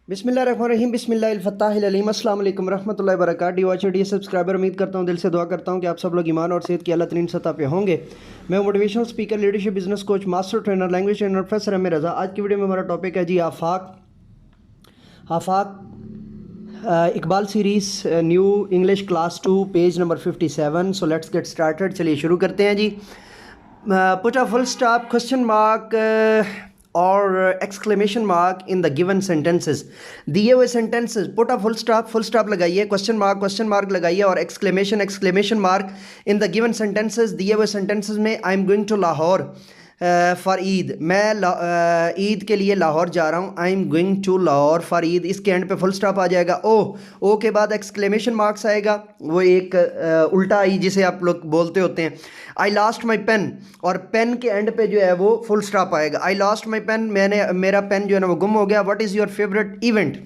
बिस्मिल्लाहिर्रहमानिर्रहीम बिस्मिल्लाहिल-फत्ताहिल-अलीम अस्सलाम वालेकुम रहमतुल्लाहि व बरकातहू। डियर सब्सक्राइबर, उम्मीद करता हूँ, दिल से दुआ करता हूँ कि आप सब लोग ईमान और सेहत की अल्लाह तरीन सतह पे होंगे। मैं motivational speaker, leadership, business coach, master trainer, language trainer professor M Raza. आज की वीडियो में हमारा टॉपिक है जी Afaq Iqbal series new English class 2 page number 57। So let's get started. चलिए शुरू करते हैं जी। Put a full stop, question mark और exclamation mark in the given sentences. दिए हुए sentences put a full stop लगाइए, क्वेश्चन मार्क लगाइए और exclamation mark in the given sentences. दिए हुए सेंटेंसेस में I am going to Lahore for Eid, मैं ईद के लिए लाहौर जा रहा हूँ। I am going to Lahore for Eid, इसके एंड पे फुल स्टॉप आ जाएगा। ओ के बाद एक्सक्लेमेशन मार्क्स आएगा, वो एक उल्टा आई जिसे आप लोग बोलते होते हैं। आई लास्ट माई पेन, और पेन के एंड पे जो है वो फुल स्टॉप आएगा। आई लास्ट माई पेन, मेरा पेन जो है ना वो गुम हो गया। What is your favourite event,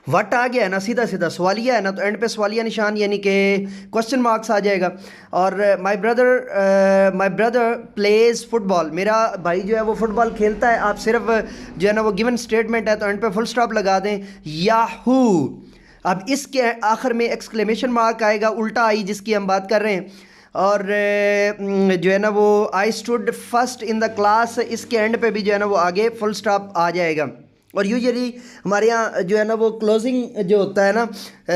वट आ गया है ना, सीधा सीधा सवालिया है ना, तो एंड पे सवालिया निशान यानी कि क्वेश्चन मार्क्स आ जाएगा। और माई ब्रदर प्लेज फुटबॉल, मेरा भाई जो है वो फुटबॉल खेलता है। आप सिर्फ जो है ना वो गिवन स्टेटमेंट है तो एंड पे फुल स्टॉप लगा दें। याहू, अब इसके आखिर में एक्सक्लेमेशन मार्क आएगा, उल्टा आई जिसकी हम बात कर रहे हैं। और जो है ना वो I stood first in the class, इसके एंड पे भी जो है ना वो आगे फुल स्टॉप आ जाएगा। और यूजुअली हमारे यहाँ जो है ना वो क्लोजिंग जो होता है ना,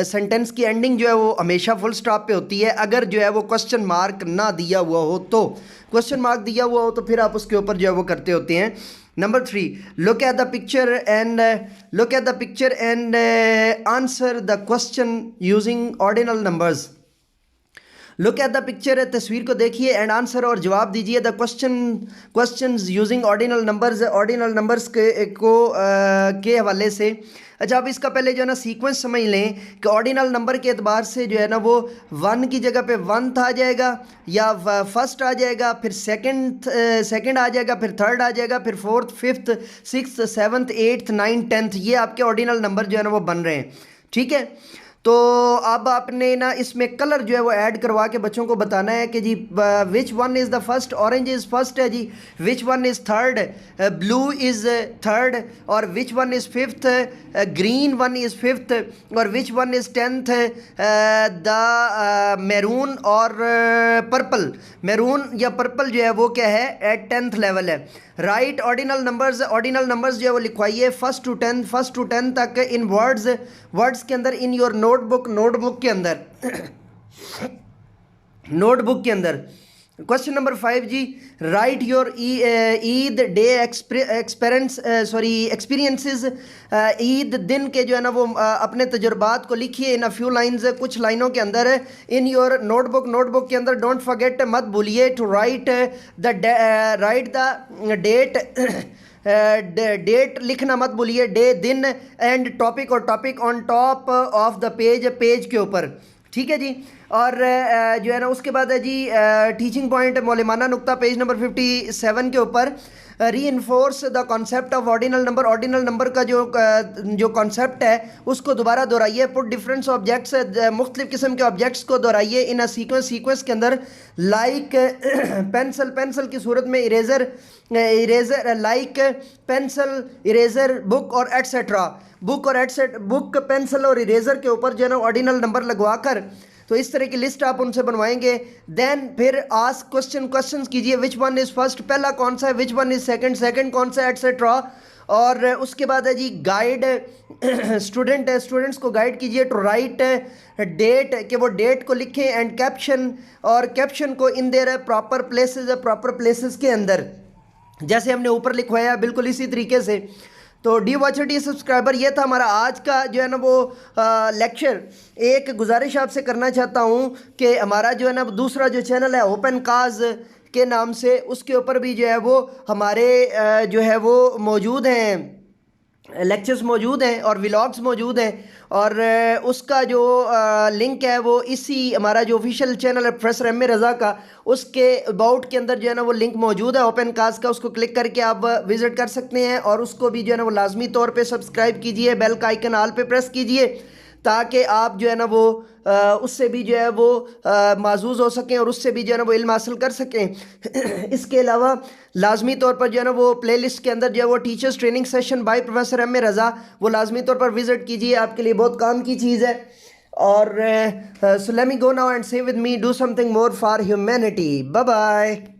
सेंटेंस की एंडिंग जो है वो हमेशा फुल स्टॉप पे होती है। अगर जो है वो क्वेश्चन मार्क ना दिया हुआ हो तो, क्वेश्चन मार्क दिया हुआ हो तो फिर आप उसके ऊपर जो है वो करते होते हैं। Number 3, look at the picture and answer the question using ordinal numbers. Look at the picture, तस्वीर को देखिए, एंड आंसर, और जवाब दीजिए the questions using ordinal numbers के हवाले से। अच्छा, अब इसका पहले जो है ना सीक्वेंस समझ लें कि ऑर्डिनल नंबर के एतबार से जो है ना वो 1 की जगह पे 1 आ जाएगा, या फर्स्ट आ जाएगा, फिर सेकंड आ जाएगा, फिर थर्ड आ जाएगा, फिर fourth, fifth, sixth, seventh, eighth, ninth, tenth, ये आपके ऑर्डिनल नंबर जो है ना वो बन रहे हैं। ठीक है, तो अब आपने ना इसमें कलर जो है वो ऐड करवा के बच्चों को बताना है कि जी which one is the first, orange is first है जी, which one is third, blue is third, और which one is fifth, green one is fifth, और which one is tenth, the maroon और पर्पल। मैरून या purple जो है वो क्या है, एट 10th लेवल है। राइट ऑर्डिनल नंबर्स जो है वो लिखवाइए फर्स्ट टू टेन तक इन वर्ड्स के अंदर, इन योर नोटबुक के अंदर। क्वेश्चन नंबर 5 जी, write your Eid day experiences. Eid दिन के जो है ना वो अपने तजुर्बात को लिखिए इन अ फ्यू लाइन्स, कुछ लाइनों के अंदर इन योर नोटबुक के अंदर। डोंट फॉरगेट, मत भूलिए, टू राइट द डेट लिखना मत भूलिए, डे दिन, एंड टॉपिक, और topic on top of the page के ऊपर। ठीक है जी। और जो है ना उसके बाद है जी टीचिंग पॉइंट, मौलिमाना नुक्ता, पेज नंबर 57 के ऊपर। री enforce the concept of ordinal number का जो कॉन्सेप्ट है उसको दोबारा दोहराइए। पुट डिफरेंस ऑब्जेक्ट्स, मुख्तलिफ किस्म के ऑब्जेक्ट्स को दोहराइए इन अ सीक्वेंस के अंदर। लाइक पेंसिल की सूरत में, eraser like pencil, eraser, book और एटसेट्रा। बुक, पेंसिल और इरेजर के ऊपर जो है ना ऑर्डिनल नंबर लगवा कर, तो इस तरह की लिस्ट आप उनसे बनवाएंगे। देन फिर आस्क क्वेश्चन कीजिए, विच वन इज़ फर्स्ट, पहला कौन सा है, विच वन इज़ सेकंड कौन सा, एटसेट्रा। और उसके बाद है जी गाइड, स्टूडेंट्स को गाइड कीजिए टू राइट डेट, कि वो डेट को लिखें, एंड कैप्शन, और कैप्शन को इन देयर प्रॉपर प्लेसेस के अंदर, जैसे हमने ऊपर लिखवाया बिल्कुल इसी तरीके से। तो डी वॉचर, डी सब्सक्राइबर, ये था हमारा आज का जो है ना वो लेक्चर। एक गुजारिश आपसे करना चाहता हूँ कि हमारा जो है ना दूसरा जो चैनल है ओपन काज के नाम से, उसके ऊपर भी जो है वो हमारे जो है वो मौजूद हैं, लेक्चर्स मौजूद हैं और व्लॉग्स मौजूद हैं। और उसका जो लिंक है वो इसी हमारा जो ऑफिशियल चैनल है प्रोफेसर एम रज़ा का, उसके अबाउट के अंदर जो है ना वो लिंक मौजूद है ओपन कास्ट का। उसको क्लिक करके आप विज़िट कर सकते हैं, और उसको भी जो है ना वो लाजमी तौर पे सब्सक्राइब कीजिए, बेल का आइकन ऑल पे प्रेस कीजिए, ताकि आप जो है ना वो उससे भी जो है वो माजूज़ हो सकें और उससे भी जो है ना वो इल्म हासिल कर सकें। इसके अलावा लाजमी तौर पर जो है ना वो प्लेलिस्ट के अंदर जो है वो teachers training session by professor M A Raza, वो लाजमी तौर पर विज़िट कीजिए, आपके लिए बहुत काम की चीज़ है। और so let me go now and say with me, do something more for humanity. Bye bye.